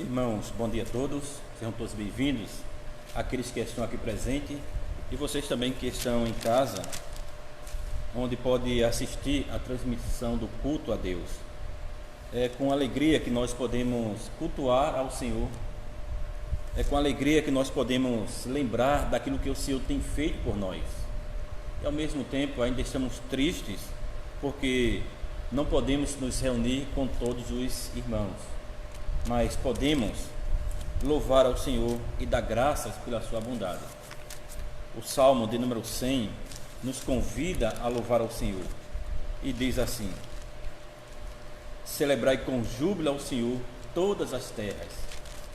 Irmãos, bom dia a todos, sejam todos bem-vindos, aqueles que estão aqui presentes e vocês também que estão em casa, onde pode assistir a transmissão do culto a Deus. É com alegria que nós podemos cultuar ao Senhor, é com alegria que nós podemos lembrar daquilo que o Senhor tem feito por nós. E ao mesmo tempo ainda estamos tristes porque não podemos nos reunir com todos os irmãos, mas podemos louvar ao Senhor e dar graças pela sua bondade. O Salmo de número 100 nos convida a louvar ao Senhor e diz assim: celebrai com júbilo ao Senhor todas as terras,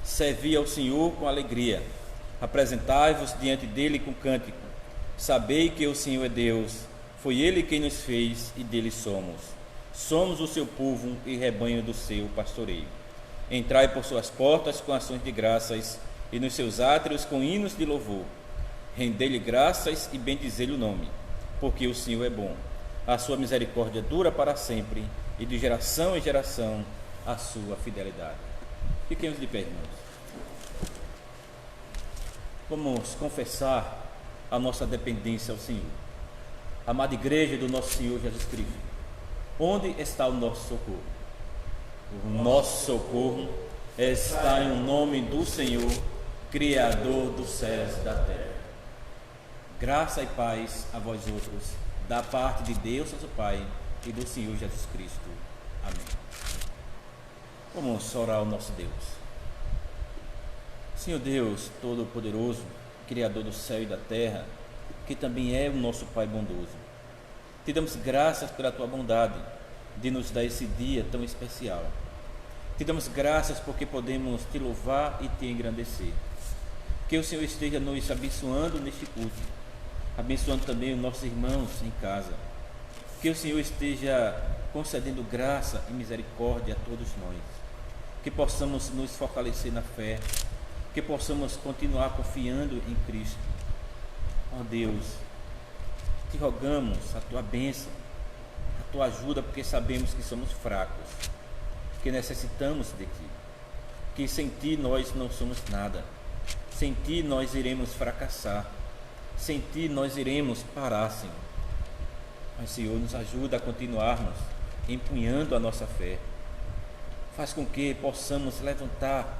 servi ao Senhor com alegria, apresentai-vos diante dele com cântico, sabei que o Senhor é Deus, foi ele quem nos fez e dele somos o seu povo e rebanho do seu pastoreio. Entrai por suas portas com ações de graças e nos seus átrios com hinos de louvor. Rendei-lhe graças e bendizei-lhe o nome, porque o Senhor é bom. A sua misericórdia dura para sempre e de geração em geração a sua fidelidade. Fiquemos de pé, irmãos. Vamos confessar a nossa dependência ao Senhor. Amada igreja do nosso Senhor Jesus Cristo, onde está o nosso socorro? O nosso socorro está em nome do Senhor, Criador dos céus e da terra. Graça e paz a vós outros, da parte de Deus, nosso Pai, e do Senhor Jesus Cristo. Amém. Vamos orar ao nosso Deus. Senhor Deus Todo-Poderoso, Criador do céu e da terra, que também é o nosso Pai bondoso, te damos graças pela tua bondade de nos dar esse dia tão especial. Te damos graças porque podemos te louvar e te engrandecer. Que o Senhor esteja nos abençoando neste culto, abençoando também os nossos irmãos em casa. Que o Senhor esteja concedendo graça e misericórdia a todos nós. Que possamos nos fortalecer na fé, que possamos continuar confiando em Cristo. Ó Deus, te rogamos a tua bênção, a tua ajuda, porque sabemos que somos fracos, que necessitamos de ti, que sem ti nós não somos nada, sem ti nós iremos fracassar, sem ti nós iremos parar, Senhor. Mas, Senhor, nos ajuda a continuarmos empunhando a nossa fé. Faz com que possamos levantar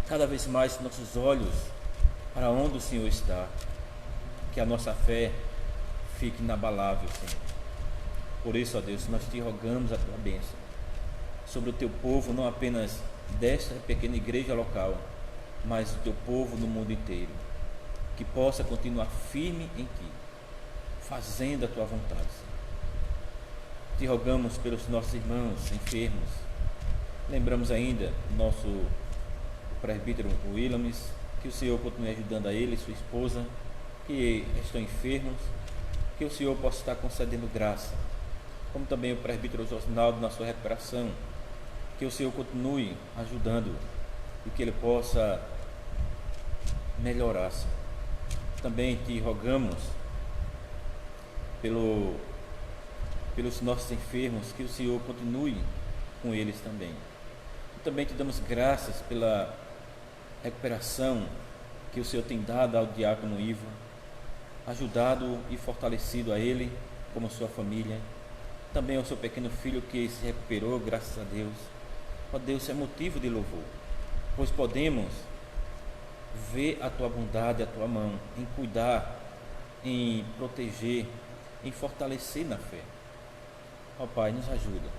cada vez mais nossos olhos para onde o Senhor está, que a nossa fé fique inabalável, Senhor. Por isso, ó Deus, nós te rogamos a tua bênção sobre o teu povo, não apenas desta pequena igreja local, mas o teu povo no mundo inteiro, que possa continuar firme em ti, fazendo a tua vontade, Senhor. Te rogamos pelos nossos irmãos enfermos. Lembramos ainda nosso presbítero Williams, que o Senhor continue ajudando a ele e sua esposa, que estão enfermos, que o Senhor possa estar concedendo graça, como também o presbítero Osnaldo na sua recuperação, que o Senhor continue ajudando e que ele possa melhorar-se. Também te rogamos pelos nossos enfermos, que o Senhor continue com eles também. E também te damos graças pela recuperação que o Senhor tem dado ao diácono Ivo, ajudado e fortalecido a ele, como a sua família, também ao seu pequeno filho que se recuperou, graças a Deus. Ó Deus, é motivo de louvor, pois podemos ver a tua bondade, a tua mão, em cuidar, em proteger, em fortalecer na fé. Ó Pai, nos ajuda,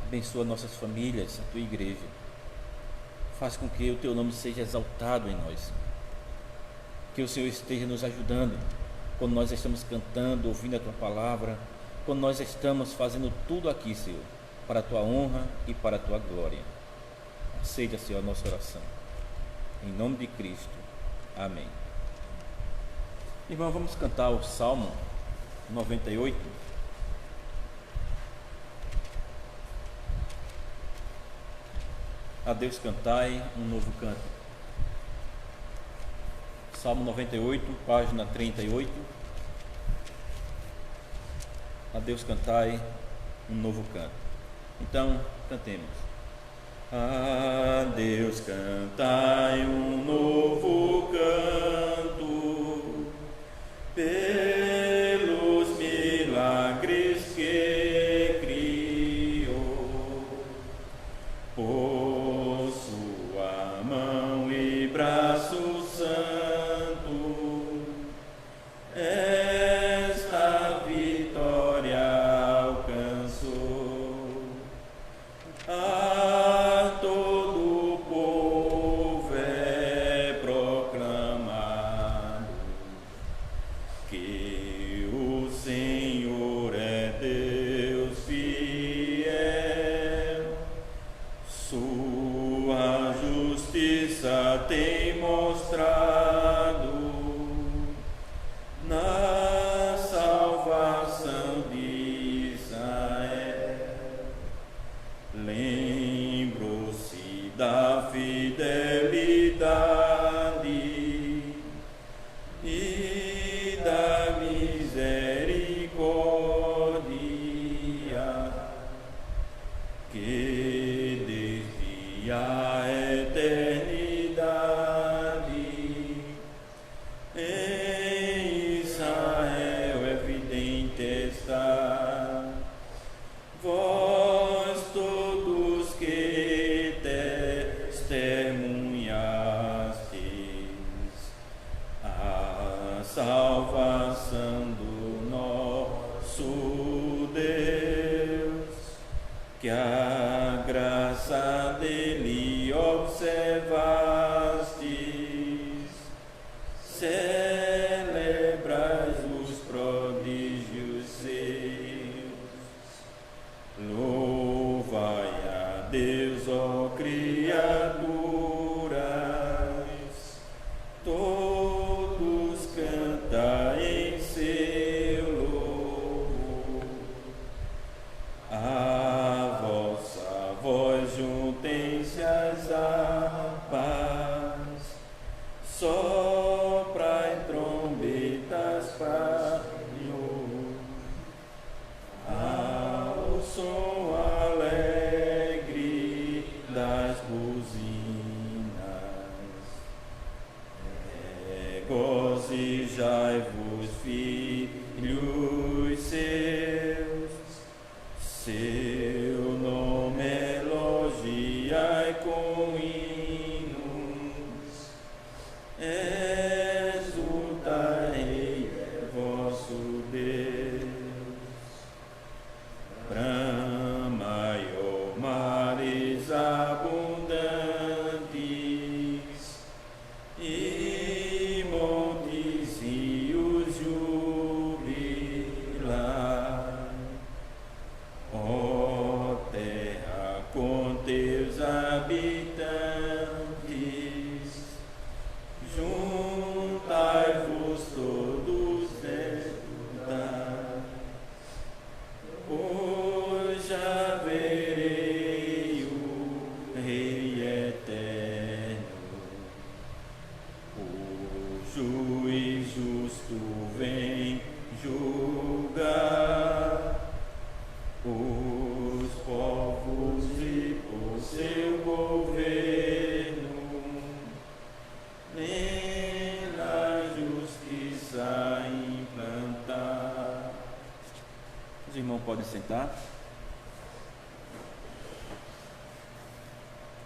abençoa nossas famílias, a tua igreja, faz com que o teu nome seja exaltado em nós, que o Senhor esteja nos ajudando quando nós estamos cantando, ouvindo a tua palavra, quando nós estamos fazendo tudo aqui, Senhor, para a tua honra e para a tua glória. Aceita, Senhor, a nossa oração. Em nome de Cristo. Amém. Irmão, vamos cantar o Salmo 98. A Deus cantai um novo canto. Salmo 98, página 38. A Deus cantai um novo canto. Então, Cantemos. A Deus cantai um novo canto pelos milagres que criou, por sua mão e braço santo, esta vitória alcançou. A todo o povo é proclamado que o Senhor é Deus fiel, sua justiça tem mostrado na salvação de Israel. Lembro-se da fidelidade e da misericórdia que desde a eternidade em Israel evidente está. Vós todos que testemunhastes a salvação do nosso Deus, que a graça dele observastes, celebrais os prodígios seus. Louvai a Deus, ó criaturas, todos cantai em seu louvor. A vossa voz juntem-se às harpas, soprai trombetas para ao som alegre das buzinas. Regozijai-vos, filhos seus, seu nome elogiai com hinos, exultai, vosso Deus. Bramai, ó mares abundantes, e montes rios jubilai, ó terra com teus habitantes, juntai-vos todos desnudai. Hoje já verei o Rei eterno, o juiz justo vem julgar os povos e por seu governo, nela justiça implantar. Os irmãos podem sentar.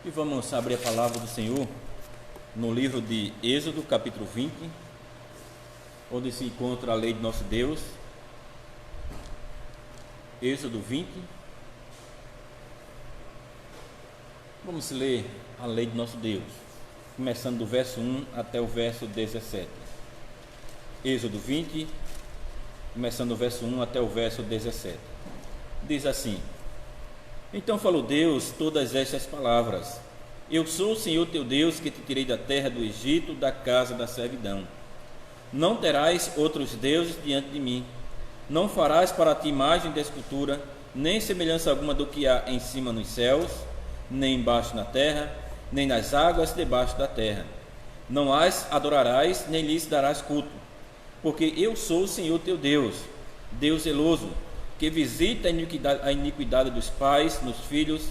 E vamos abrir a palavra do Senhor no livro de Êxodo, capítulo 20, onde se encontra a lei de nosso Deus. Êxodo 20. Vamos ler a lei de nosso Deus, começando do verso 1 até o verso 17. Êxodo 20, começando do verso 1 até o verso 17. Diz assim: Então falou Deus todas estas palavras: Eu sou o Senhor teu Deus, que te tirei da terra do Egito, da casa da servidão. Não terás outros deuses diante de mim. Não farás para ti imagem de escultura, nem semelhança alguma do que há em cima nos céus, nem embaixo na terra, nem nas águas debaixo da terra. Não as adorarás, nem lhes darás culto, porque eu sou o Senhor teu Deus, Deus zeloso, que visita a iniquidade dos pais nos filhos,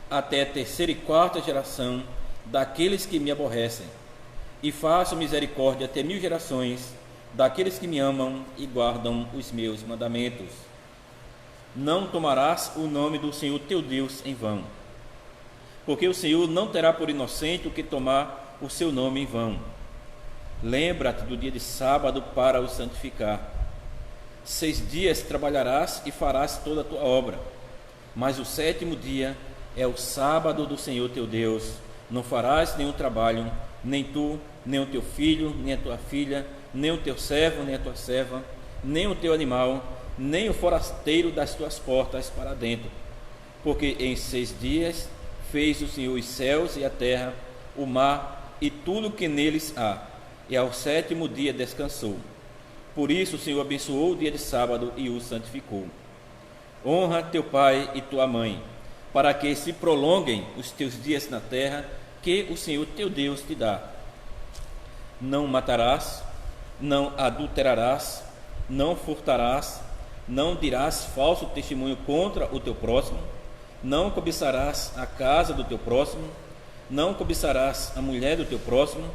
até a terceira e quarta geração daqueles que me aborrecem, e faço misericórdia até 1000 gerações daqueles que me amam e guardam os meus mandamentos. Não tomarás o nome do Senhor teu Deus em vão, porque o Senhor não terá por inocente o que tomar o seu nome em vão. Lembra-te do dia de sábado para o santificar. 6 dias trabalharás e farás toda a tua obra, mas o 7º dia é o sábado do Senhor teu Deus. Não farás nenhum trabalho, nem tu, nem o teu filho, nem a tua filha, nem o teu servo, nem a tua serva, nem o teu animal, nem o forasteiro das tuas portas para dentro. Porque em 6 dias fez o Senhor os céus e a terra, o mar e tudo que neles há, e ao 7º dia descansou. Por isso o Senhor abençoou o dia de sábado e o santificou. Honra teu pai e tua mãe, para que se prolonguem os teus dias na terra que o Senhor teu Deus te dá. Não matarás, não adulterarás, não furtarás, não dirás falso testemunho contra o teu próximo, não cobiçarás a casa do teu próximo, não cobiçarás a mulher do teu próximo,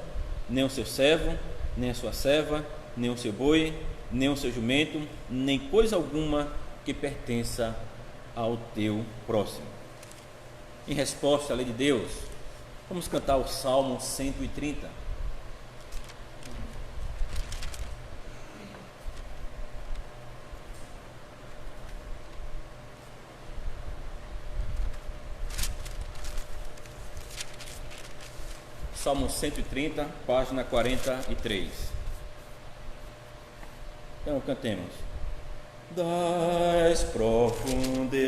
nem o seu servo, nem a sua serva, nem o seu boi, nem o seu jumento, nem coisa alguma que pertença ao teu próximo. Em resposta à lei de Deus, vamos cantar o Salmo 130. Salmo 130, página 43. Então cantemos. Das profundezas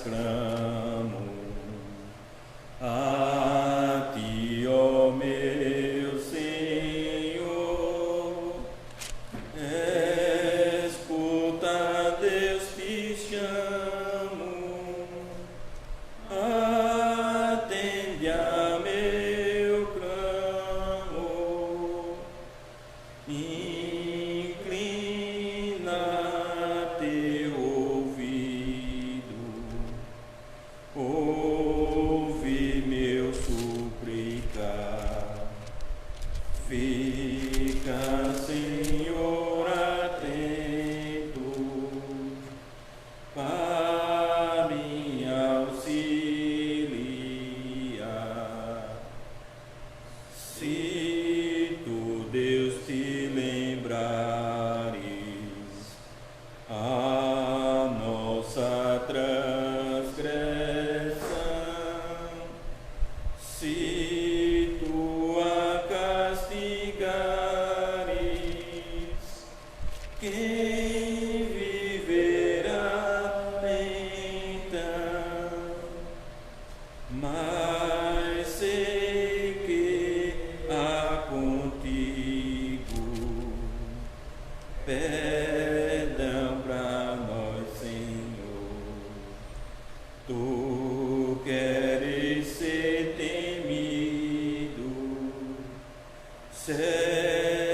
clamo a ti, ó meu Senhor. Escuta, Deus, te chamo, atende a meu clamor, inclina teu ouvido, ouve meu suplicar. Fica, Senhor, atento para me auxiliar. Se tu, Deus, te lembrares a nossa transgressão, se tu a castigares, quem viverá então? Mas sei que há contigo perdão para nós, Senhor. Tu queres ser temido, servido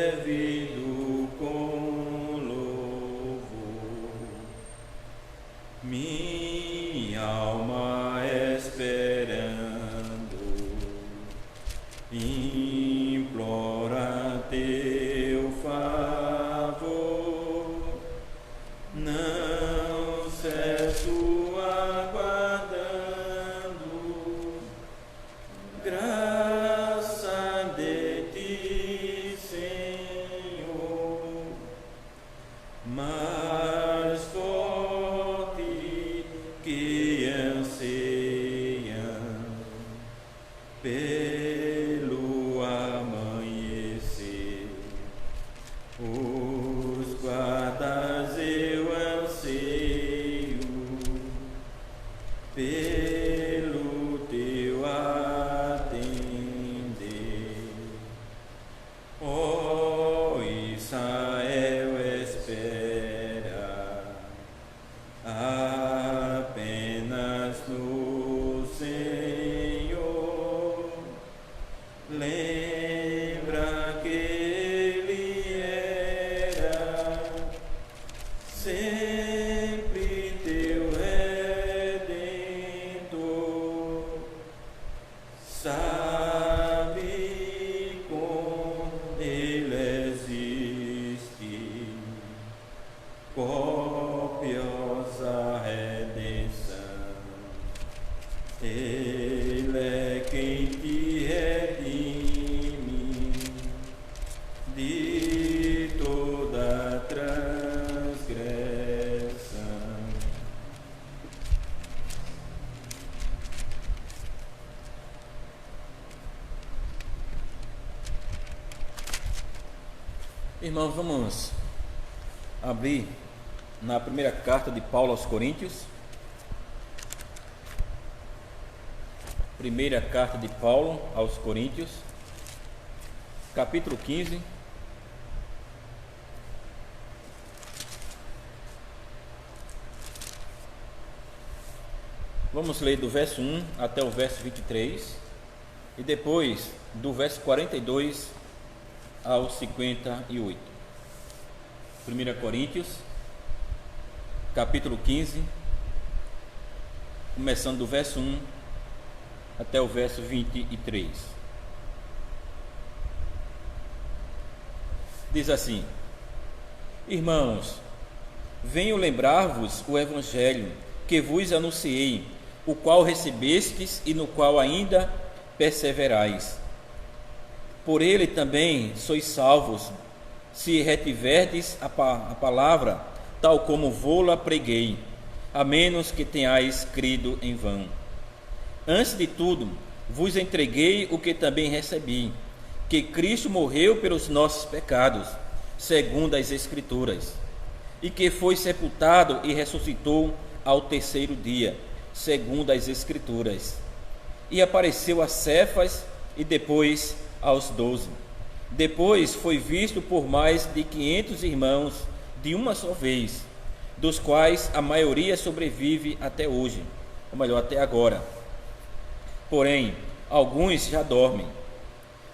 com louvor. Minha alma esperando, implora teu favor. Irmãos, vamos abrir na primeira carta de Paulo aos Coríntios. Primeira carta de Paulo aos Coríntios, capítulo 15. Vamos ler do verso 1 até o verso 23 e depois do verso 42 ao 58. 1 Coríntios, capítulo 15, começando do verso 1 até o verso 23. Diz assim: Irmãos, venho lembrar-vos o evangelho que vos anunciei, o qual recebestes e no qual ainda perseverais. Por ele também sois salvos, se retiverdes a palavra, tal como vô-la preguei, a menos que tenhais crido em vão. Antes de tudo, vos entreguei o que também recebi, que Cristo morreu pelos nossos pecados, segundo as Escrituras, e que foi sepultado e ressuscitou ao terceiro dia, segundo as Escrituras, e apareceu a Cefas e depois aos 12. Depois foi visto por mais de 500 irmãos de uma só vez, dos quais a maioria sobrevive até hoje, ou melhor, até agora. Porém, alguns já dormem.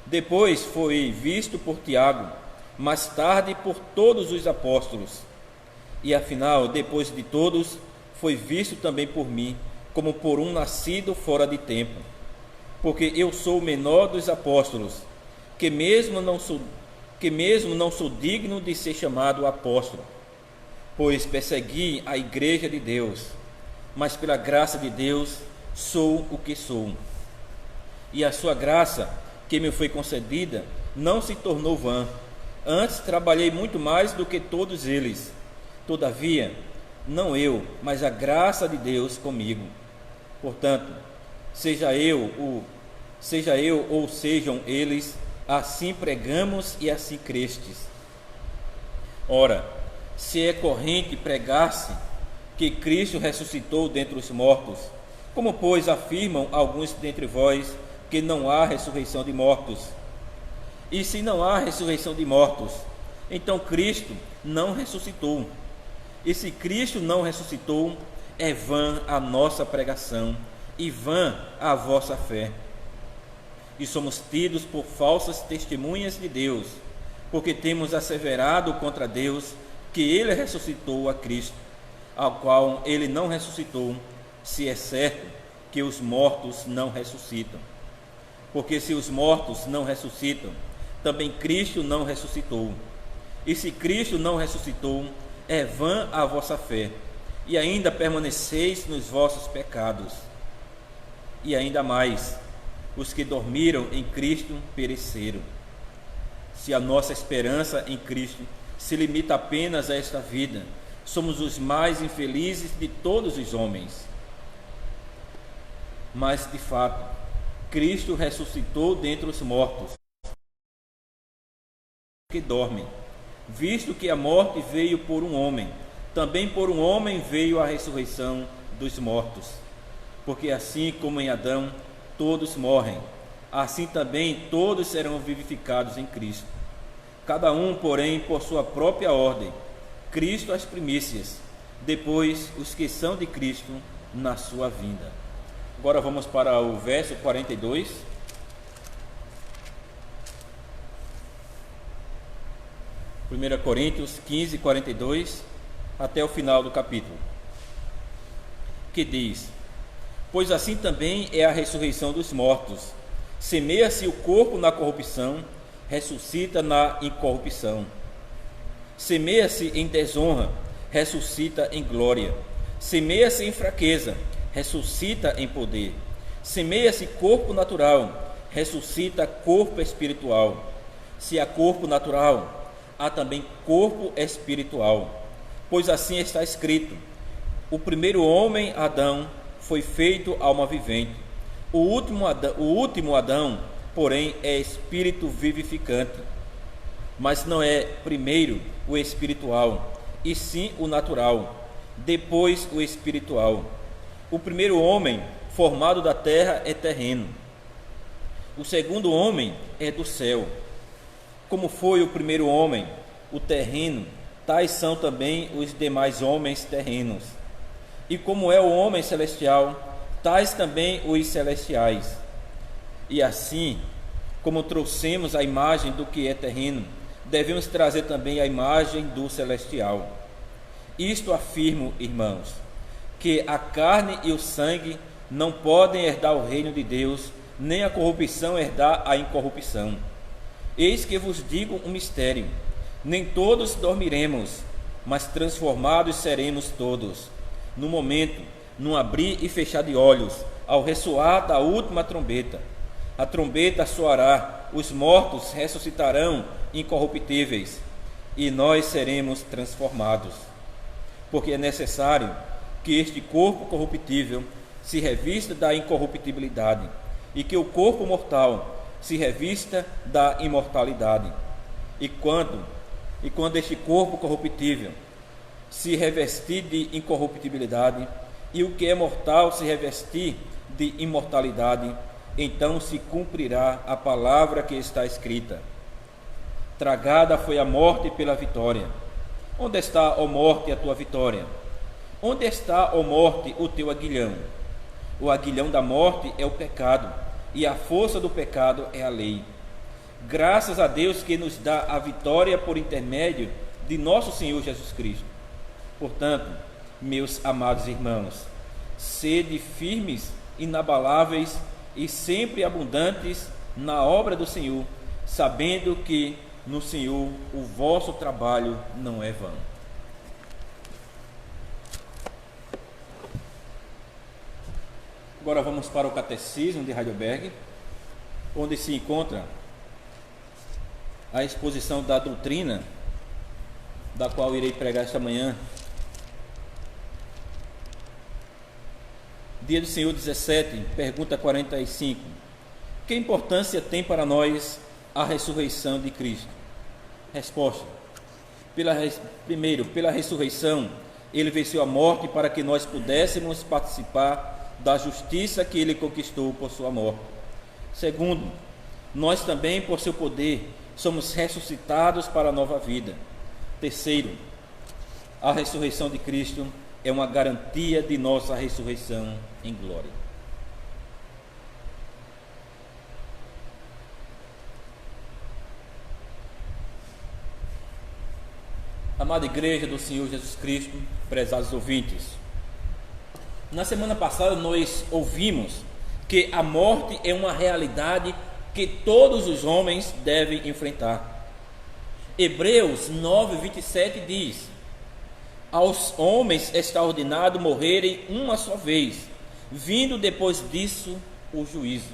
Depois foi visto por Tiago, mais tarde por todos os apóstolos. E afinal, depois de todos, foi visto também por mim, como por um nascido fora de tempo. Porque eu sou o menor dos apóstolos, que mesmo não sou digno de ser chamado apóstolo, pois persegui a igreja de Deus, mas pela graça de Deus sou o que sou. E a sua graça, que me foi concedida, não se tornou vã. Antes trabalhei muito mais do que todos eles. Todavia, não eu, mas a graça de Deus comigo. Portanto, seja eu ou sejam eles, assim pregamos e assim crestes. Ora, se é corrente pregar-se que Cristo ressuscitou dentre os mortos, como pois afirmam alguns dentre vós que não há ressurreição de mortos? E se não há ressurreição de mortos, então Cristo não ressuscitou. E se Cristo não ressuscitou, é vã a nossa pregação e vã a vossa fé. E somos tidos por falsas testemunhas de Deus, porque temos asseverado contra Deus que ele ressuscitou a Cristo, ao qual ele não ressuscitou, se é certo que os mortos não ressuscitam. Porque se os mortos não ressuscitam, também Cristo não ressuscitou. E se Cristo não ressuscitou, é vã a vossa fé, e ainda permaneceis nos vossos pecados. E ainda mais, os que dormiram em Cristo pereceram. Se a nossa esperança em Cristo se limita apenas a esta vida, somos os mais infelizes de todos os homens. Mas, de fato, Cristo ressuscitou dentre os mortos que dormem, visto que a morte veio por um homem, também por um homem veio a ressurreição dos mortos. Porque assim como em Adão todos morrem, assim também todos serão vivificados em Cristo. Cada um, porém, por sua própria ordem. Cristo as primícias, depois os que são de Cristo na sua vinda. Agora vamos para o verso 42. Primeira Coríntios 15, 42, até o final do capítulo, que diz: Pois assim também é a ressurreição dos mortos. Semeia-se o corpo na corrupção, ressuscita na incorrupção. Semeia-se em desonra, ressuscita em glória. Semeia-se em fraqueza, ressuscita em poder. Semeia-se corpo natural, ressuscita corpo espiritual. Se há corpo natural, há também corpo espiritual. Pois assim está escrito: o primeiro homem, Adão, foi feito alma vivente. O último Adão, porém, é espírito vivificante. mas não é primeiro o espiritual, e sim o natural, depois o espiritual. O primeiro homem formado da terra é terreno, o segundo homem é do céu. Como foi o primeiro homem, o terreno, tais são também os demais homens terrenos. E como é o homem celestial, tais também os celestiais. E assim, como trouxemos a imagem do que é terreno, devemos trazer também a imagem do celestial. Isto afirmo, irmãos, que a carne e o sangue não podem herdar o reino de Deus, nem a corrupção herdar a incorrupção. Eis que vos digo um mistério: nem todos dormiremos, mas transformados seremos todos, no momento, num abrir e fechar de olhos, ao ressoar da última trombeta. A trombeta soará, os mortos ressuscitarão incorruptíveis, e nós seremos transformados. Porque é necessário que este corpo corruptível se revista da incorruptibilidade, e que o corpo mortal se revista da imortalidade. E quando este corpo corruptível se revestir de incorruptibilidade, e o que é mortal se revestir de imortalidade, então se cumprirá a palavra que está escrita: tragada foi a morte pela vitória. Onde está, ó morte, a tua vitória? Onde está, ó morte, o teu aguilhão? O aguilhão da morte é o pecado, e a força do pecado é a lei. Graças a Deus que nos dá a vitória por intermédio de nosso Senhor Jesus Cristo. Portanto, meus amados irmãos, sede firmes, inabaláveis e sempre abundantes na obra do Senhor, sabendo que no Senhor o vosso trabalho não é vão. Agora vamos para o Catecismo de Heidelberg, onde se encontra a exposição da doutrina, da qual irei pregar esta manhã. Dia do Senhor 17, pergunta 45. Que importância tem para nós a ressurreição de Cristo? Resposta: primeiro, pela ressurreição, ele venceu a morte para que nós pudéssemos participar da justiça que ele conquistou por sua morte. Segundo, nós também, por seu poder, somos ressuscitados para a nova vida. Terceiro, a ressurreição de Cristo é uma garantia de nossa ressurreição em glória. Amada Igreja do Senhor Jesus Cristo, prezados ouvintes, na semana passada nós ouvimos que a morte é uma realidade que todos os homens devem enfrentar. Hebreus 9:27 diz: aos homens está ordenado morrerem uma só vez, vindo depois disso o juízo.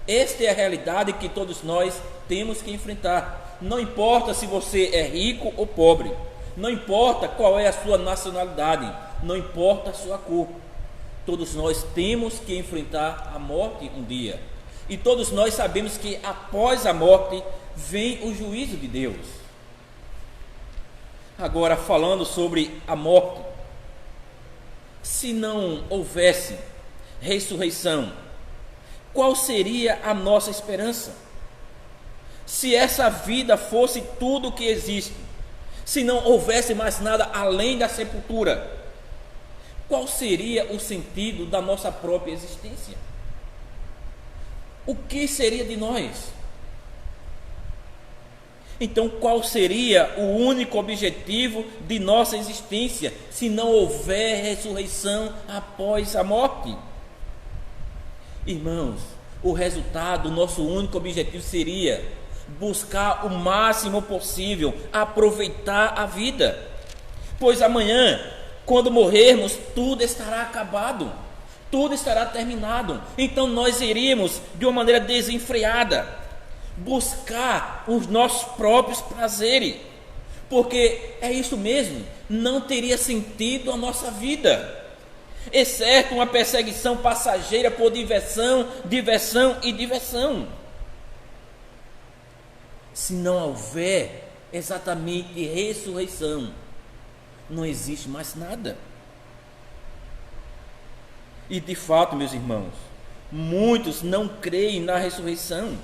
Esta é a realidade que todos nós temos que enfrentar. Não importa se você é rico ou pobre, não importa qual é a sua nacionalidade, não importa a sua cor, todos nós temos que enfrentar a morte um dia. E todos nós sabemos que após a morte vem o juízo de Deus. Agora, falando sobre a morte, se não houvesse ressurreição, qual seria a nossa esperança? Se essa vida fosse tudo o que existe, se não houvesse mais nada além da sepultura, qual seria o sentido da nossa própria existência? O que seria de nós? Então, qual seria o único objetivo de nossa existência se não houver ressurreição após a morte? Irmãos, o resultado, o nosso único objetivo seria buscar o máximo possível aproveitar a vida, pois amanhã, quando morrermos, tudo estará acabado, tudo estará terminado. Então nós iríamos de uma maneira desenfreada buscar os nossos próprios prazeres, porque é isso mesmo, não teria sentido a nossa vida, exceto uma perseguição passageira por diversão, diversão e diversão. Se não houver exatamente ressurreição, não existe mais nada. E de fato, meus irmãos, muitos não creem na ressurreição.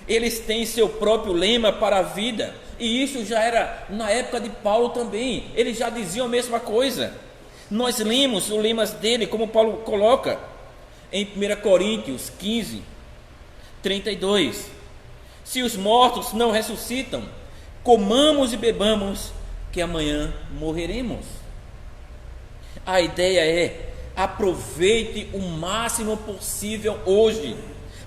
Eles têm seu próprio lema para a vida, e isso já era na época de Paulo também. Eles já diziam a mesma coisa. Nós lemos os lemas dele, como Paulo coloca em 1 Coríntios 15, 32. Se os mortos não ressuscitam, comamos e bebamos, que amanhã morreremos. A ideia é: aproveite o máximo possível hoje,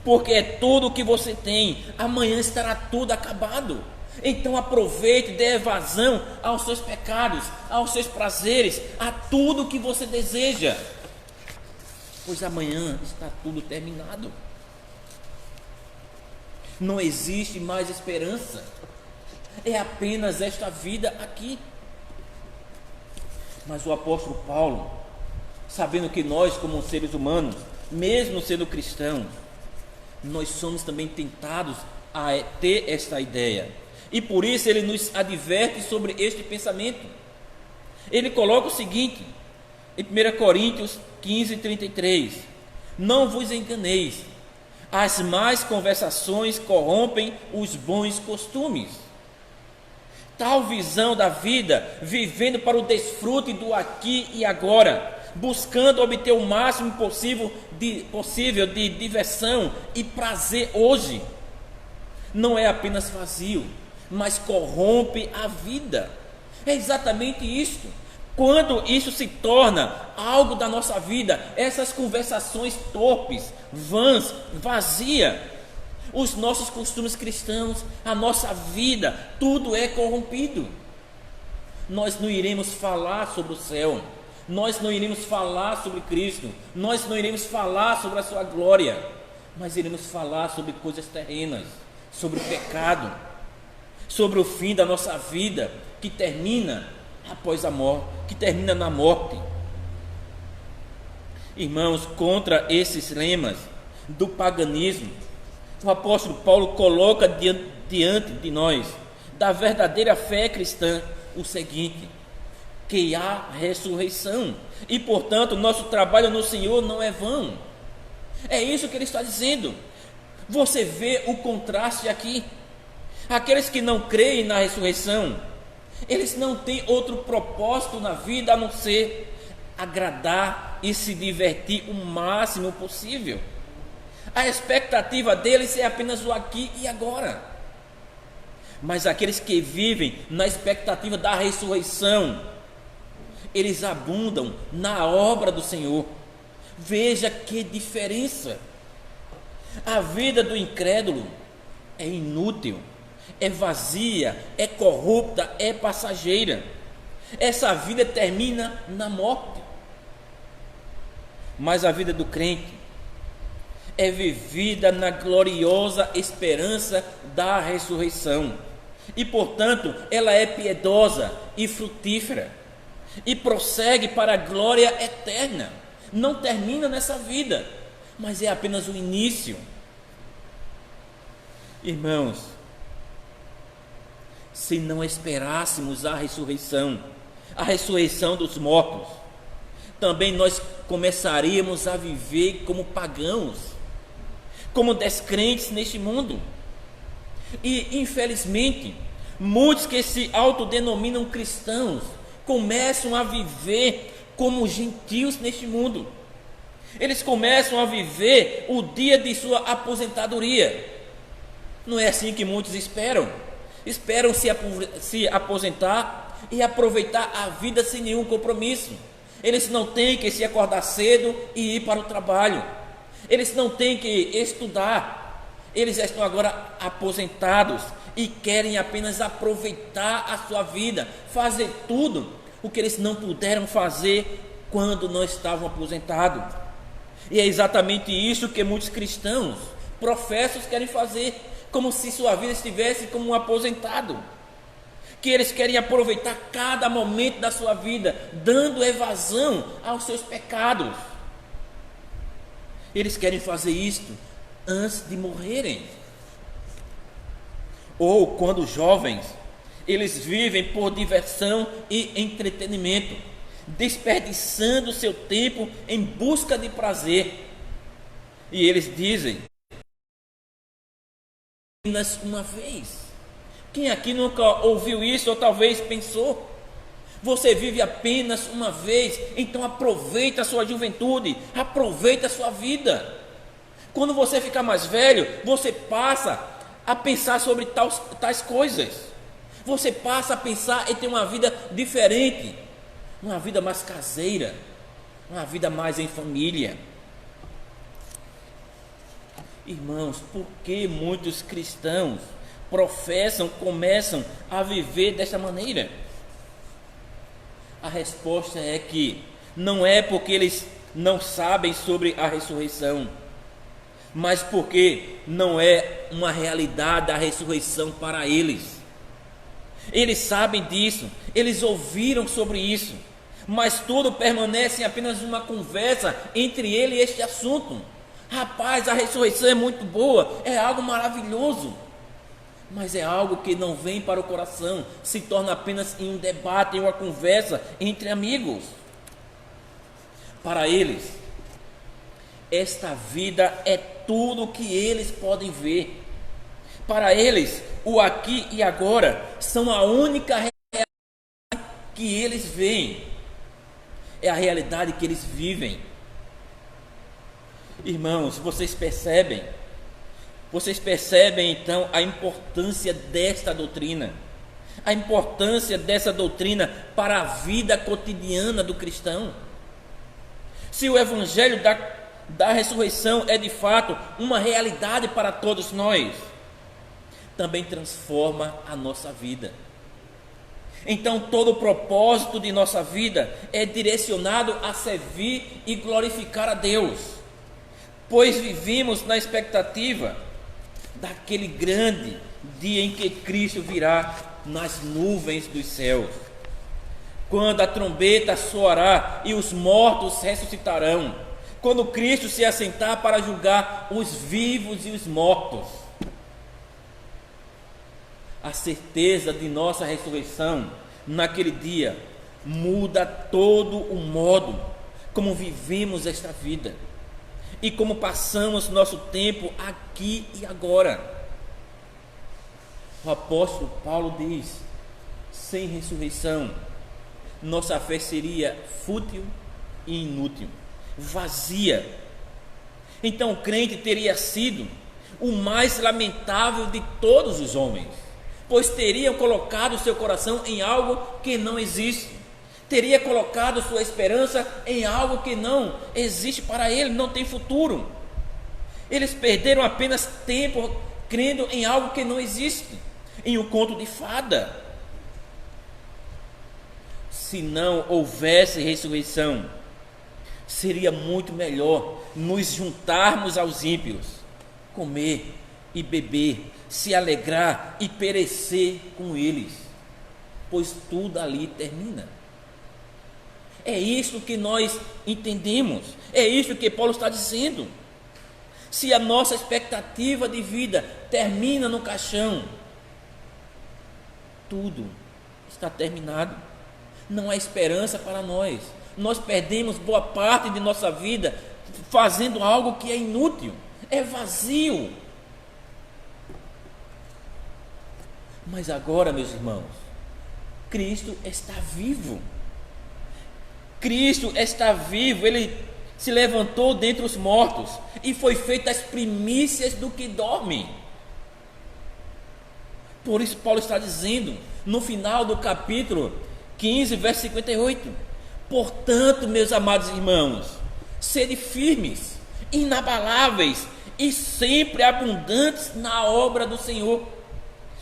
porque é tudo o que você tem. Amanhã estará tudo acabado. Então aproveite, dê vazão aos seus pecados, aos seus prazeres, a tudo que você deseja, pois amanhã está tudo terminado. Não existe mais esperança, é apenas esta vida aqui. Mas o apóstolo Paulo, sabendo que nós, como seres humanos, mesmo sendo cristãos, nós somos também tentados a ter esta ideia, e por isso ele nos adverte sobre este pensamento. Ele coloca o seguinte em 1 Coríntios 15, 33: não vos enganeis, as más conversações corrompem os bons costumes. Tal visão da vida, vivendo para o desfrute do aqui e agora, buscando obter o máximo possível de diversão e prazer hoje, não é apenas vazio, mas corrompe a vida. É exatamente isto. Quando isso se torna algo da nossa vida, essas conversações torpes, vãs, vazias, os nossos costumes cristãos, a nossa vida, tudo é corrompido. Nós não iremos falar sobre o céu, nós não iremos falar sobre Cristo, nós não iremos falar sobre a sua glória, mas iremos falar sobre coisas terrenas, sobre o pecado, sobre o fim da nossa vida, que termina após a morte, que termina na morte. Irmãos, contra esses lemas do paganismo, o apóstolo Paulo coloca diante de nós, da verdadeira fé cristã, o seguinte: que há ressurreição, e portanto nosso trabalho no Senhor não é vão. É isso que ele está dizendo. Você vê o contraste aqui. Aqueles que não creem na ressurreição, eles não têm outro propósito na vida a não ser agradar e se divertir o máximo possível. A expectativa deles é apenas o aqui e agora. Mas aqueles que vivem na expectativa da ressurreição, eles abundam na obra do Senhor. Veja que diferença. A vida do incrédulo é inútil, é vazia, é corrupta, é passageira. Essa vida termina na morte. Mas a vida do crente é vivida na gloriosa esperança da ressurreição. E portanto ela é piedosa e frutífera, e prossegue para a glória eterna. Não termina nessa vida, mas é apenas o início. Irmãos, se não esperássemos a ressurreição dos mortos, também nós começaríamos a viver como pagãos, como descrentes neste mundo. E infelizmente, muitos que se autodenominam cristãos começam a viver como gentios neste mundo. Eles começam a viver o dia de sua aposentadoria. Não é assim que muitos esperam. Esperam se aposentar e aproveitar a vida sem nenhum compromisso. Eles não têm que se acordar cedo e ir para o trabalho. Eles não têm que estudar. Eles já estão agora aposentados e querem apenas aproveitar a sua vida, fazer tudo o que eles não puderam fazer quando não estavam aposentados. E é exatamente isso que muitos cristãos professos querem fazer, como se sua vida estivesse como um aposentado, que eles querem aproveitar cada momento da sua vida, dando evasão aos seus pecados. Eles querem fazer isto antes de morrerem. Ou quando jovens, Eles vivem por diversão e entretenimento, desperdiçando seu tempo em busca de prazer. E eles dizem apenas uma vez. Quem aqui nunca ouviu isso ou talvez pensou? Você vive apenas uma vez, então aproveita a sua juventude, aproveita a sua vida. Quando você ficar mais velho, você passa a pensar sobre tais coisas. Você passa a pensar em ter uma vida diferente, uma vida mais caseira, uma vida mais em família. Irmãos, por que muitos cristãos começam a viver desta maneira? A resposta é que não é porque eles não sabem sobre a ressurreição, mas porque não é uma realidade a ressurreição para eles. Eles sabem disso, eles ouviram sobre isso, mas tudo permanece em apenas uma conversa entre ele e este assunto. Rapaz, a ressurreição é muito boa, é algo maravilhoso, mas é algo que não vem para o coração, se torna apenas em um debate, em uma conversa entre amigos. Para eles, esta vida é tudo o que eles podem ver. Para eles, o aqui e agora são a única realidade que eles veem, é a realidade que eles vivem. Irmãos, vocês percebem então a importância desta doutrina, a importância dessa doutrina para a vida cotidiana do cristão. Se o evangelho da ressurreição é de fato uma realidade para todos nós, também transforma a nossa vida. Então todo o propósito de nossa vida é direcionado a servir e glorificar a Deus, pois vivemos na expectativa daquele grande dia em que Cristo virá nas nuvens dos céus, quando a trombeta soará e os mortos ressuscitarão, quando Cristo se assentar para julgar os vivos e os mortos. A certeza de nossa ressurreição naquele dia muda todo o modo como vivemos esta vida e como passamos nosso tempo aqui e agora. O apóstolo Paulo diz: sem ressurreição, nossa fé seria fútil e inútil, vazia. Então o crente teria sido o mais lamentável de todos os homens, pois teria colocado seu coração em algo que não existe, teria colocado sua esperança em algo que não existe para ele, não tem futuro. Eles perderam apenas tempo crendo em algo que não existe, em um conto de fada. Se não houvesse ressurreição, seria muito melhor nos juntarmos aos ímpios, comer e beber, se alegrar e perecer com eles, pois tudo ali termina. É isso que nós entendemos, é isso que Paulo está dizendo. Se a nossa expectativa de vida termina no caixão, tudo está terminado, não há esperança para nós. Nós perdemos boa parte de nossa vida fazendo algo que é inútil, é vazio. Mas agora, meus irmãos, Cristo está vivo. Cristo está vivo, Ele se levantou dentre os mortos e foi feito as primícias do que dorme. Por isso Paulo está dizendo, no final do capítulo 15, verso 58, portanto, meus amados irmãos, sede firmes, inabaláveis e sempre abundantes na obra do Senhor,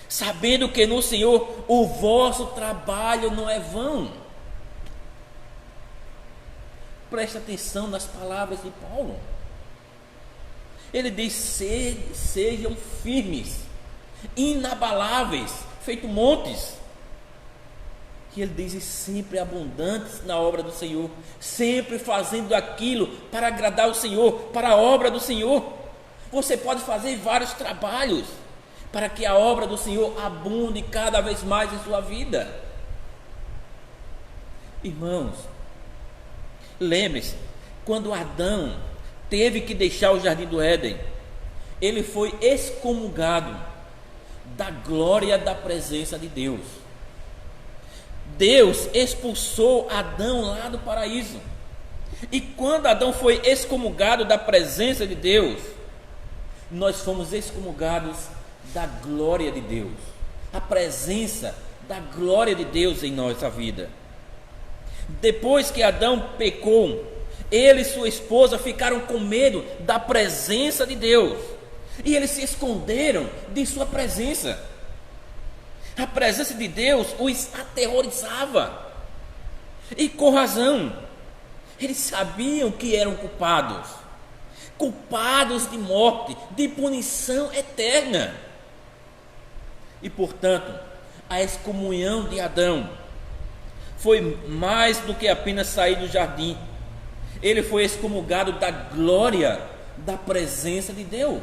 sabendo que no Senhor o vosso trabalho não é vão. Presta atenção nas palavras de Paulo. Ele diz: sejam firmes, inabaláveis, feito montes. E ele diz: sempre abundantes na obra do Senhor, sempre fazendo aquilo para agradar o Senhor, para a obra do Senhor. Você pode fazer vários trabalhos, para que a obra do Senhor abunde cada vez mais em sua vida. Irmãos, lembre-se, quando Adão teve que deixar o jardim do Éden, ele foi excomungado da glória da presença de Deus. Deus expulsou Adão lá do paraíso. E quando Adão foi excomungado da presença de Deus, nós fomos excomungados da glória de Deus, a presença da glória de Deus em nossa vida. Depois que Adão pecou, ele e sua esposa ficaram com medo da presença de Deus, e eles se esconderam de sua presença. A presença de Deus os aterrorizava, e com razão. Eles sabiam que eram culpados de morte, de punição eterna. E portanto, a excomunhão de Adão foi mais do que apenas sair do jardim. Ele foi excomungado da glória da presença de Deus.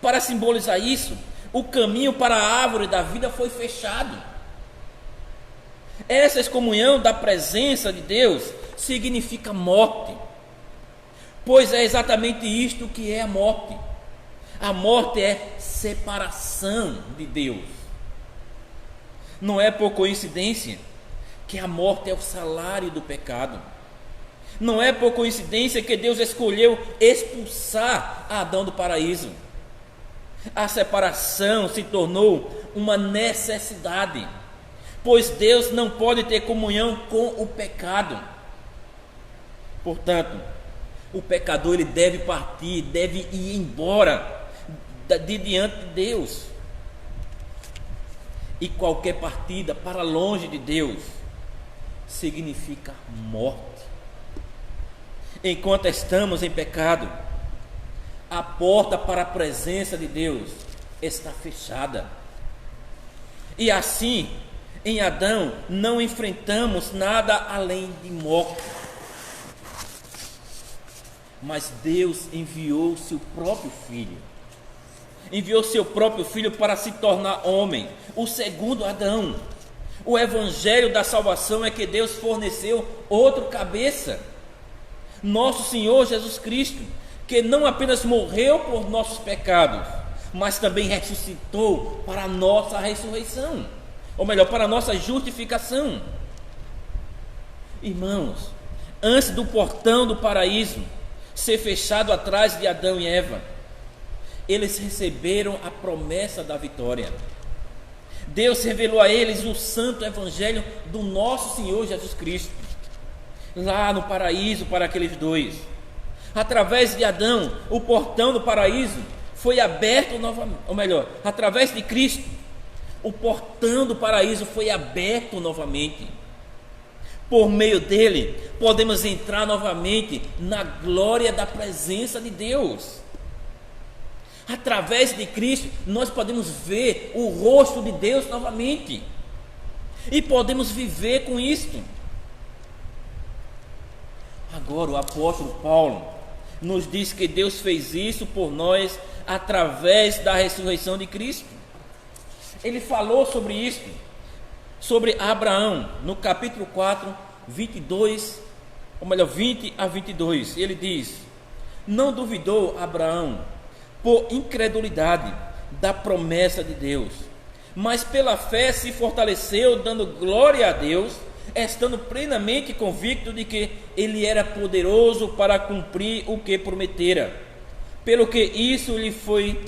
Para simbolizar isso, o caminho para a árvore da vida foi fechado. Essa excomunhão da presença de Deus significa morte, pois é exatamente isto que é a morte. A morte é separação de Deus. Não é por coincidência que a morte é o salário do pecado. Não é por coincidência que Deus escolheu expulsar Adão do paraíso. A separação se tornou uma necessidade, pois Deus não pode ter comunhão com o pecado. Portanto, o pecador ele deve partir, deve ir embora de diante de Deus. E qualquer partida para longe de Deus significa morte. Enquanto estamos em pecado, a porta para a presença de Deus está fechada. E assim, em Adão, não enfrentamos nada além de morte. Mas Deus enviou seu próprio Filho. Enviou seu próprio Filho para se tornar homem, o segundo Adão. O evangelho da salvação é que Deus forneceu outro cabeça, nosso Senhor Jesus Cristo, que não apenas morreu por nossos pecados, mas também ressuscitou para a nossa ressurreição, ou melhor, para a nossa justificação. Irmãos, antes do portão do paraíso ser fechado atrás de Adão e Eva, eles receberam a promessa da vitória. Deus revelou a eles o santo evangelho do nosso Senhor Jesus Cristo, lá no paraíso para aqueles dois. Através de Adão, o portão do paraíso foi aberto novamente, ou melhor, através de Cristo, o portão do paraíso foi aberto novamente. Por meio dele, podemos entrar novamente na glória da presença de Deus. Através de Cristo, nós podemos ver o rosto de Deus novamente. E podemos viver com isto. Agora, o apóstolo Paulo nos diz que Deus fez isso por nós através da ressurreição de Cristo. Ele falou sobre isso, sobre Abraão, no capítulo 4, 22, ou melhor, 20 a 22. Ele diz: não duvidou Abraão por incredulidade da promessa de Deus, mas pela fé se fortaleceu, dando glória a Deus, estando plenamente convicto de que ele era poderoso para cumprir o que prometera, pelo que isso lhe foi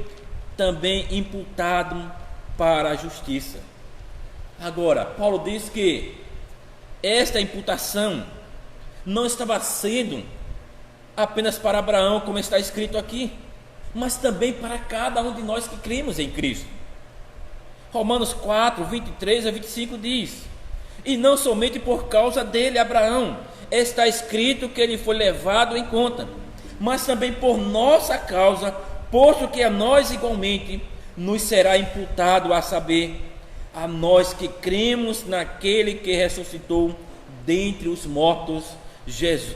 também imputado para a justiça. Agora, Paulo diz que esta imputação não estava sendo apenas para Abraão, como está escrito aqui, mas também para cada um de nós que cremos em Cristo. Romanos 4, 23 a 25 diz: e não somente por causa dele, Abraão, está escrito que ele foi levado em conta, mas também por nossa causa, posto que a nós igualmente nos será imputado, a saber, a nós que cremos naquele que ressuscitou dentre os mortos,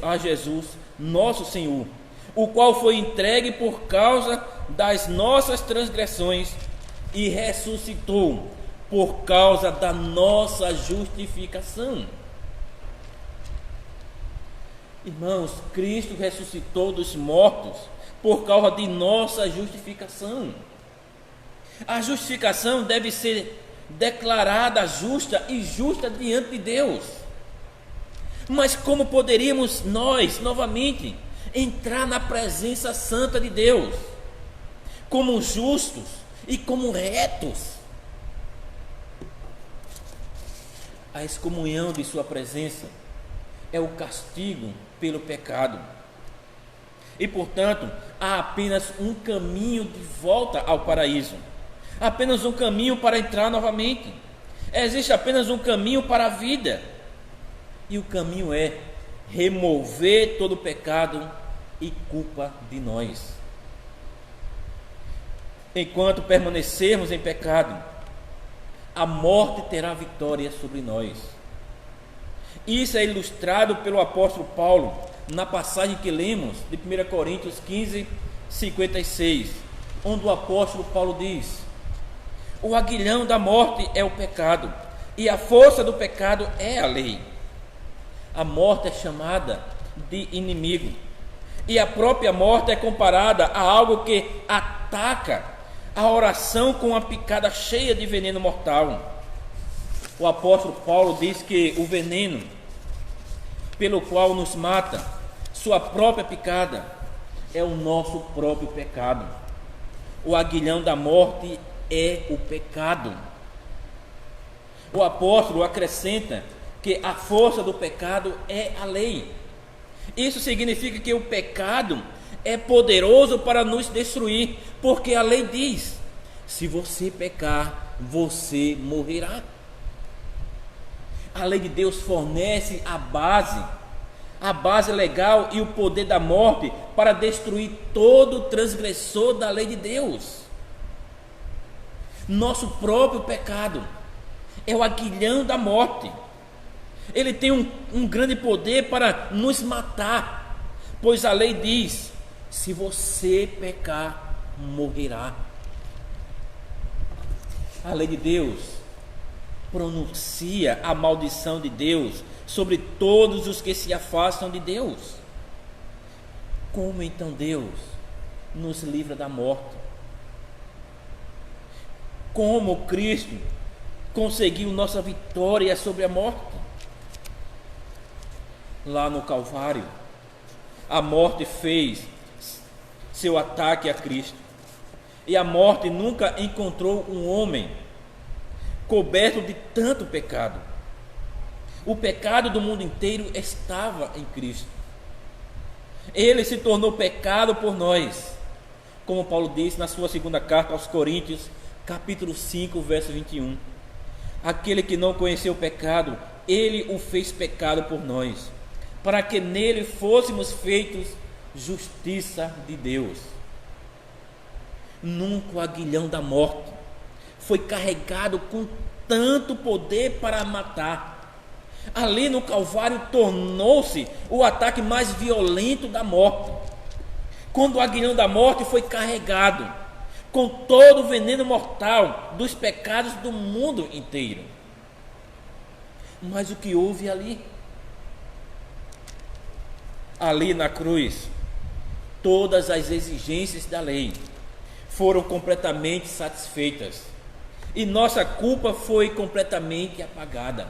a Jesus, nosso Senhor, o qual foi entregue por causa das nossas transgressões e ressuscitou por causa da nossa justificação. Irmãos, Cristo ressuscitou dos mortos por causa de nossa justificação. A justificação deve ser declarada justa e justa diante de Deus. Mas como poderíamos nós, novamente, entrar na presença santa de Deus, como justos e como retos? A excomunhão de sua presença é o castigo pelo pecado. E, portanto, há apenas um caminho de volta ao paraíso. Apenas um caminho para entrar novamente. Existe apenas um caminho para a vida. E o caminho é remover todo o pecado e culpa de nós. Enquanto permanecermos em pecado, a morte terá vitória sobre nós. Isso é ilustrado pelo apóstolo Paulo na passagem que lemos de 1 Coríntios 15, 56, onde o apóstolo Paulo diz: o aguilhão da morte é o pecado, e a força do pecado é a lei. A morte é chamada de inimigo, e a própria morte é comparada a algo que ataca a oração com uma picada cheia de veneno mortal. O apóstolo Paulo diz que o veneno pelo qual nos mata, sua própria picada, é o nosso próprio pecado. O aguilhão da morte é o pecado. O apóstolo acrescenta que a força do pecado é a lei. Isso significa que o pecado é poderoso para nos destruir, porque a lei diz: se você pecar, você morrerá. A lei de Deus fornece a base legal e o poder da morte para destruir todo transgressor da lei de Deus. Nosso próprio pecado é o aguilhão da morte. Ele tem um grande poder para nos matar, pois a lei diz: se você pecar, morrerá. A lei de Deus pronuncia a maldição de Deus sobre todos os que se afastam de Deus. Como então Deus nos livra da morte? Como Cristo conseguiu nossa vitória sobre a morte? Lá no Calvário, a morte fez seu ataque a Cristo, e a morte nunca encontrou um homem coberto de tanto pecado. O pecado do mundo inteiro estava em Cristo. Ele se tornou pecado por nós, como Paulo disse na sua segunda carta aos Coríntios, capítulo 5, verso 21. Aquele que não conheceu o pecado, ele o fez pecado por nós, para que nele fôssemos feitos justiça de Deus. Nunca o aguilhão da morte foi carregado com tanto poder para matar. Ali no Calvário tornou-se o ataque mais violento da morte, quando o aguilhão da morte foi carregado com todo o veneno mortal dos pecados do mundo inteiro. Mas o que houve ali? Ali na cruz, todas as exigências da lei foram completamente satisfeitas, e nossa culpa foi completamente apagada.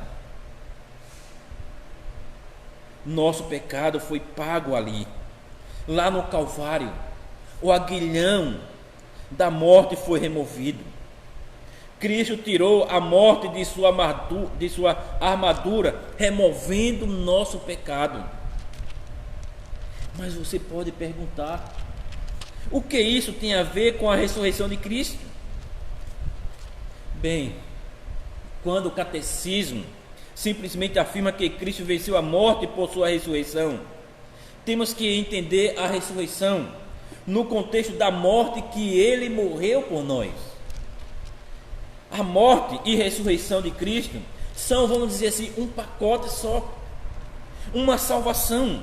Nosso pecado foi pago ali. Lá no Calvário, o aguilhão da morte foi removido. Cristo tirou a morte de sua armadura, removendo nosso pecado. Mas você pode perguntar: o que isso tem a ver com a ressurreição de Cristo? Bem, quando o catecismo simplesmente afirma que Cristo venceu a morte por sua ressurreição, temos que entender a ressurreição no contexto da morte que ele morreu por nós. A morte e ressurreição de Cristo são, vamos dizer assim, um pacote só, uma salvação.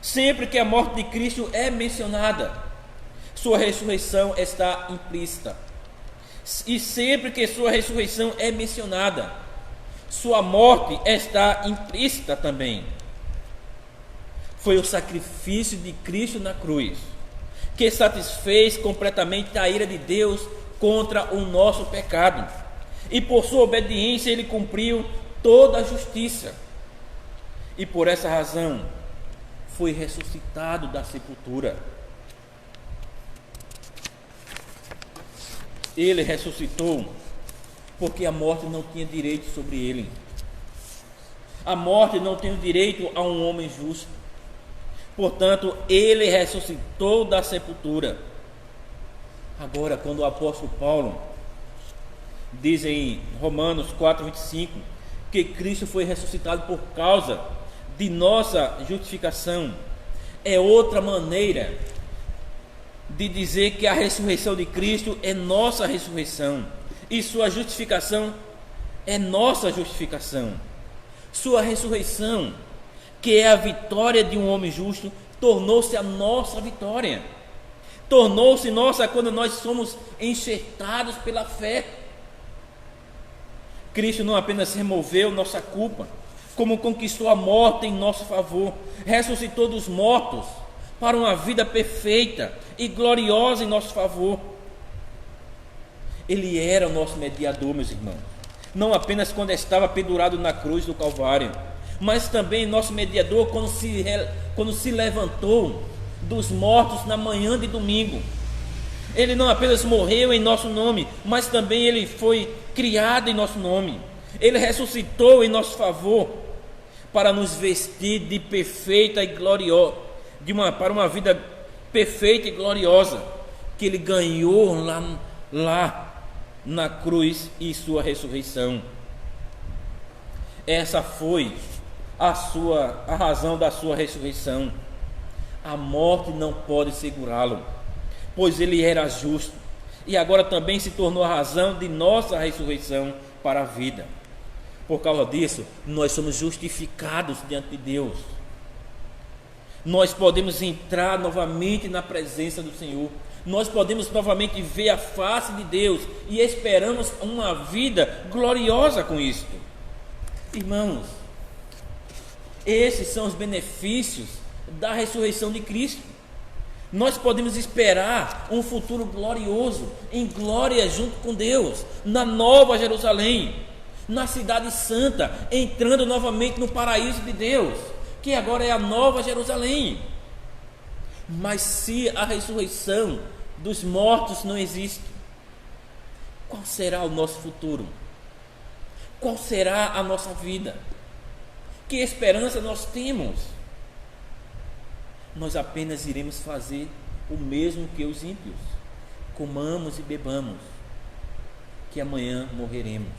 Sempre que a morte de Cristo é mencionada, sua ressurreição está implícita. E sempre que sua ressurreição é mencionada, sua morte está implícita também. Foi o sacrifício de Cristo na cruz que satisfez completamente a ira de Deus contra o nosso pecado. E por sua obediência ele cumpriu toda a justiça. E por essa razão foi ressuscitado da sepultura. Ele ressuscitou porque a morte não tinha direito sobre ele. A morte não tem o direito a um homem justo. Portanto, ele ressuscitou da sepultura. Agora, quando o apóstolo Paulo diz em Romanos 4:25 que Cristo foi ressuscitado por causa de nossa justificação, é outra maneira de dizer que a ressurreição de Cristo é nossa ressurreição e sua justificação é nossa justificação. Sua ressurreição, que é a vitória de um homem justo, tornou-se a nossa vitória. Tornou-se nossa quando nós somos enxertados pela fé. Cristo não apenas removeu nossa culpa, como conquistou a morte em nosso favor, ressuscitou dos mortos para uma vida perfeita e gloriosa em nosso favor. Ele era o nosso mediador, meus irmãos, não apenas quando estava pendurado na cruz do Calvário, mas também nosso mediador quando se levantou dos mortos na manhã de domingo. Ele não apenas morreu em nosso nome, mas também ele foi criado em nosso nome. Ele ressuscitou em nosso favor para nos vestir de perfeita e gloriosa, para uma vida perfeita e gloriosa que ele ganhou lá na cruz e sua ressurreição. Essa foi a razão da sua ressurreição. A morte não pode segurá-lo, pois ele era justo, e agora também se tornou a razão de nossa ressurreição para a vida. Por causa disso, nós somos justificados diante de Deus. Nós podemos entrar novamente na presença do Senhor. Nós podemos novamente ver a face de Deus e esperamos uma vida gloriosa com isso. Irmãos, esses são os benefícios da ressurreição de Cristo. Nós podemos esperar um futuro glorioso, em glória junto com Deus, na Nova Jerusalém, na Cidade Santa, entrando novamente no paraíso de Deus, que agora é a Nova Jerusalém. Mas se a ressurreição dos mortos não existe, qual será o nosso futuro? Qual será a nossa vida? Que esperança nós temos? Nós apenas iremos fazer o mesmo que os ímpios: comamos e bebamos, que amanhã morreremos.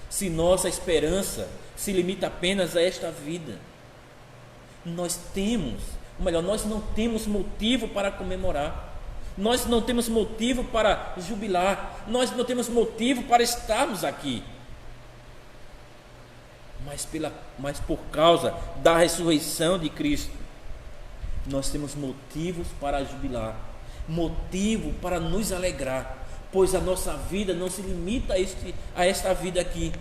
Se nossa esperança se limita apenas a esta vida, nós não temos motivo para comemorar, nós não temos motivo para jubilar, nós não temos motivo para estarmos aqui. Mas por causa da ressurreição de Cristo, nós temos motivos para jubilar, motivo para nos alegrar, pois a nossa vida não se limita a esta vida aqui.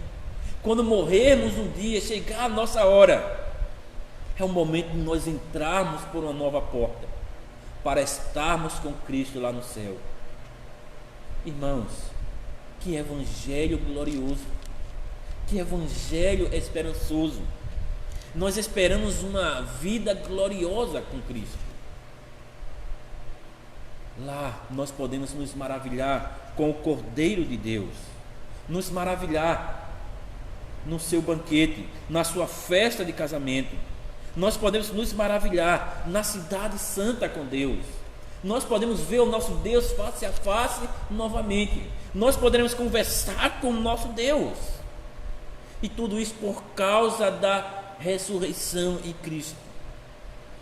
Quando morrermos um dia, chegar a nossa hora, é o momento de nós entrarmos por uma nova porta, para estarmos com Cristo lá no céu. Irmãos, que evangelho glorioso, que evangelho esperançoso. Nós esperamos uma vida gloriosa com Cristo. Lá nós podemos nos maravilhar com o Cordeiro de Deus, nos maravilhar no seu banquete, na sua festa de casamento. Nós podemos nos maravilhar na Cidade Santa com Deus. Nós podemos ver o nosso Deus face a face novamente. Nós poderemos conversar com o nosso Deus. E tudo isso por causa da ressurreição em Cristo.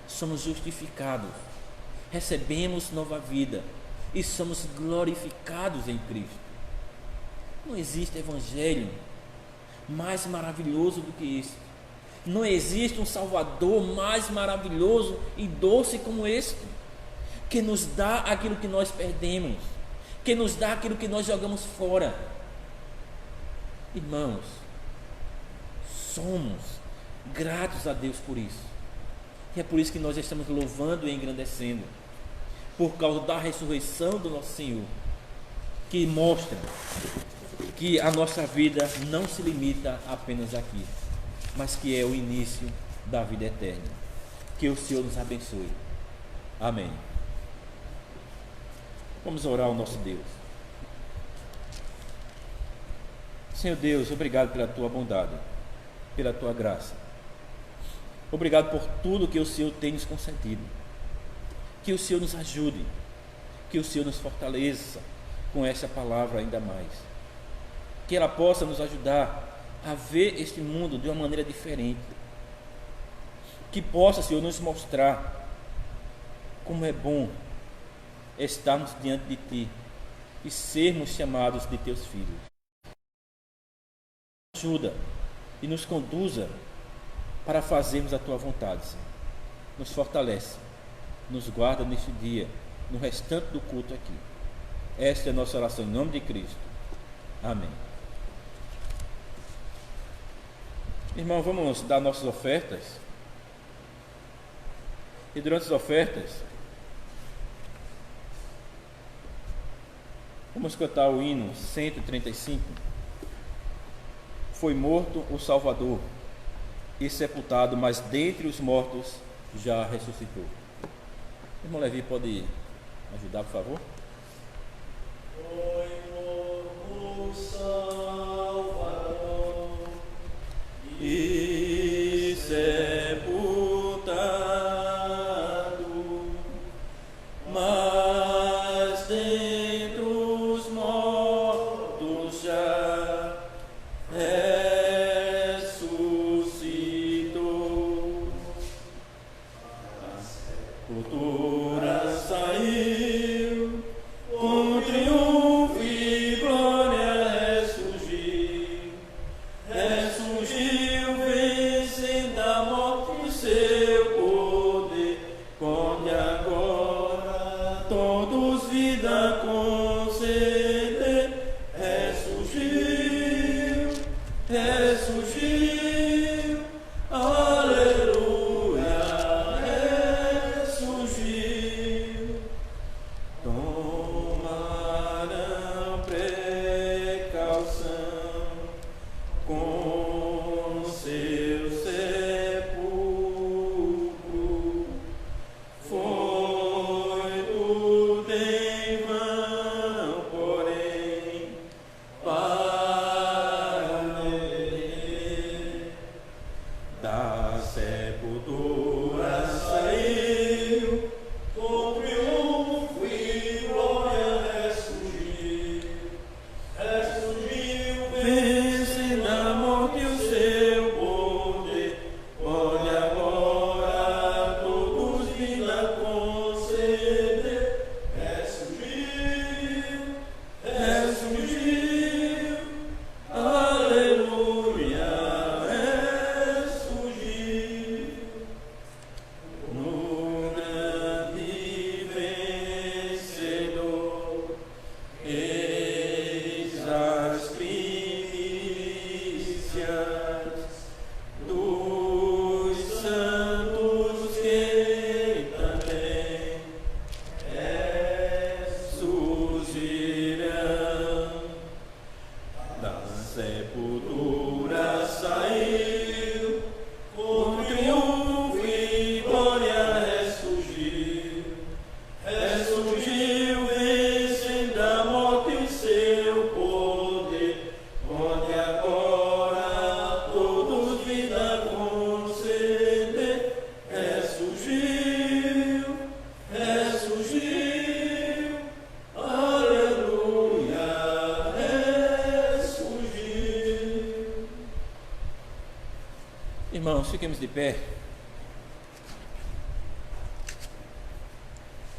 Somos justificados, recebemos nova vida e somos glorificados em Cristo. Não existe evangelho mais maravilhoso do que isso. Não existe um Salvador mais maravilhoso e doce como este, que nos dá aquilo que nós perdemos, que nos dá aquilo que nós jogamos fora. Irmãos, somos gratos a Deus por isso. E é por isso que nós estamos louvando e engrandecendo, por causa da ressurreição do nosso Senhor, que mostra que a nossa vida não se limita apenas aqui, mas que é o início da vida eterna. Que o Senhor nos abençoe. Amém. Vamos orar ao nosso Deus. Senhor Deus, obrigado pela tua bondade, pela tua graça. Obrigado por tudo que o Senhor tem nos concedido. Que o Senhor nos ajude, que o Senhor nos fortaleça com esta palavra ainda mais. Que ela possa nos ajudar a ver este mundo de uma maneira diferente. Que possa, Senhor, nos mostrar como é bom estarmos diante de Ti e sermos chamados de Teus filhos. Ajuda e nos conduza para fazermos a Tua vontade, Senhor. Nos fortalece, nos guarda neste dia, no restante do culto aqui. Esta é a nossa oração em nome de Cristo. Amém. Irmão, vamos dar nossas ofertas. E durante as ofertas, vamos cantar o hino 135. Foi morto o Salvador e sepultado, mas dentre os mortos já ressuscitou. Irmão Levi, pode ajudar, por favor? Foi morto o Salvador e sepultado, mas dentre os mortos já ressuscitou. A sepultura saiu, com triunfo e glória ressurgiu, vencendo a morte e seu poder, pode agora todos vida conceder. Ressurgiu, aleluia, ressurgiu. Tomarão precaução com seu sepulcro. Foi tudo em vão, porém, para ele da sepultura saiu, com triunfo e glória ressurgiu, vencendo a morte e o seu poder, pode agora todos vida conceder. Ressurgiu, aleluia, ressurgiu. No grande vencedor, eis as primícias dos santos que também ressurgirão. Da sepultura saiu, com triunfo e glória ressurgiu, vencendo a morte e seu poder, pode agora todos vida conceder. Ressurgiu, aleluia, ressurgiu. Irmãos, fiquemos de pé.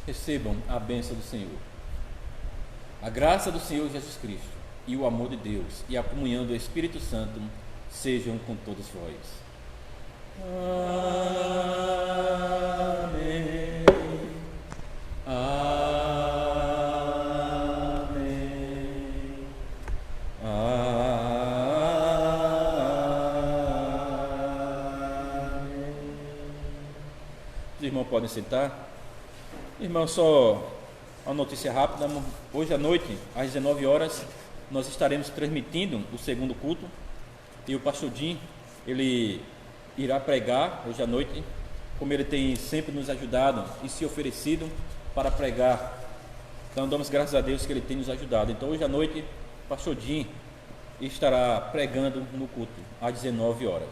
Recebam a bênção do Senhor. A graça do Senhor Jesus Cristo e o amor de Deus e a comunhão do Espírito Santo sejam com todos vós. Amém. Amém. Amém. Os irmãos podem sentar. Irmão, só uma notícia rápida. Hoje à noite, às 19 horas, nós estaremos transmitindo o segundo culto. E o pastor Jim, ele irá pregar hoje à noite, como ele tem sempre nos ajudado e se oferecido para pregar. Então damos graças a Deus que ele tem nos ajudado. Então hoje à noite, o pastor Jim estará pregando no culto às 19 horas.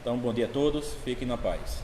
Então bom dia a todos, fiquem na paz.